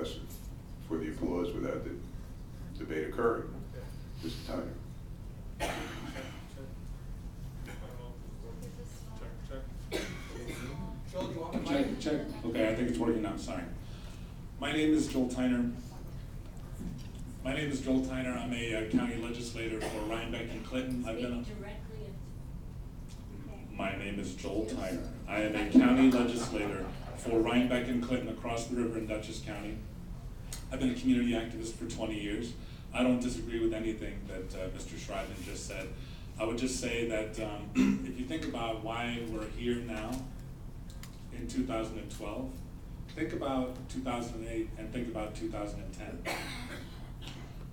request for the applause without the debate occurring. Mr. Tyner. Joel, do you want the Check, mic? check. Okay, I think it's working now, sorry. My name is Joel Tyner. I'm a county legislator for Rhinebeck and Clinton. My name is Joel Tyner. I am a county legislator for Rhinebeck and Clinton across the river in Dutchess County. I've been a community activist for 20 years. I don't disagree with anything that Mr. Schreiben just said. I would just say that if you think about why we're here now in 2012, think about 2008 and think about 2010.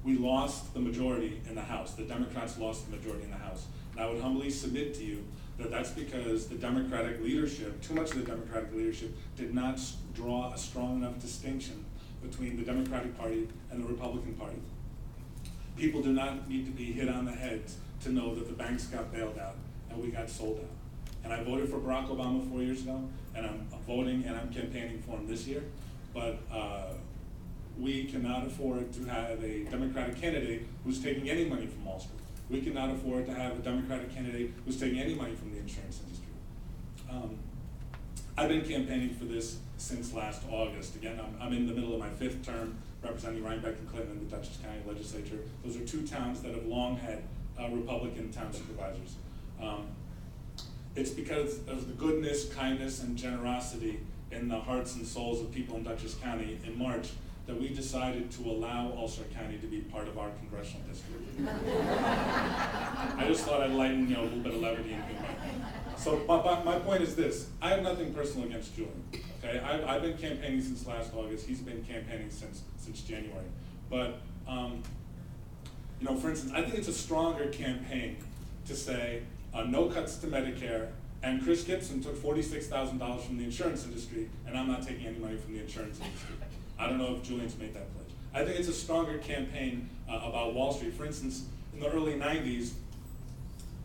We lost the majority in the House. The Democrats lost the majority in the House. And I would humbly submit to you that that's because the Democratic leadership, too much of the Democratic leadership, did not draw a strong enough distinction between the Democratic Party and the Republican Party. People do not need to be hit on the head to know that the banks got bailed out and we got sold out. And I voted for Barack Obama 4 years ago, and I'm voting and I'm campaigning for him this year. But we cannot afford to have a Democratic candidate who's taking any money from Wall Street. We cannot afford to have a Democratic candidate who's taking any money from the insurance industry. I've been campaigning for this since last August. Again, I'm in the middle of my 5th term representing Rhinebeck and Clinton in the Dutchess County Legislature. Those are 2 towns that have long had Republican town supervisors. It's because of the goodness, kindness, and generosity in the hearts and souls of people in Dutchess County in March that we decided to allow Ulster County to be part of our congressional district. I just thought I'd lighten a little bit of levity and humor. So my point is this: I have nothing personal against Julian. Okay, I've been campaigning since last August. He's been campaigning since January. But for instance, I think it's a stronger campaign to say no cuts to Medicare, and Chris Gibson took $46,000 from the insurance industry, and I'm not taking any money from the insurance industry. I don't know if Julian's made that pledge. I think it's a stronger campaign about Wall Street. For instance, in the early 90s,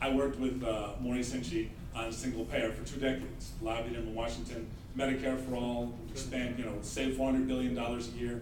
I worked with Maurice Hinchey on single payer for 2 decades. Lobbied him in Washington, Medicare for all, expand, save $400 billion a year.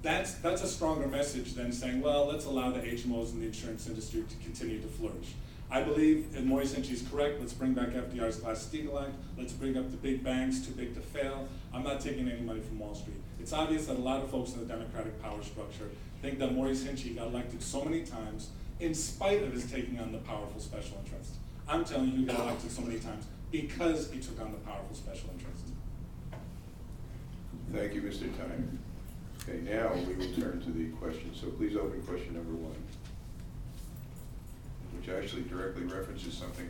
That's a stronger message than saying, well, let's allow the HMOs in the insurance industry to continue to flourish. I believe, and Maurice Hinchey's correct, let's bring back FDR's Glass-Steagall Act, let's bring up the big banks, too big to fail. I'm not taking any money from Wall Street. It's obvious that a lot of folks in the Democratic power structure think that Maurice Hinchey got elected so many times in spite of his taking on the powerful special interests. I'm telling you, he got elected so many times because he took on the powerful special interests. Thank you, Mr. Tyner. Okay, now we will turn to the question. So please open question number 1, which actually directly references something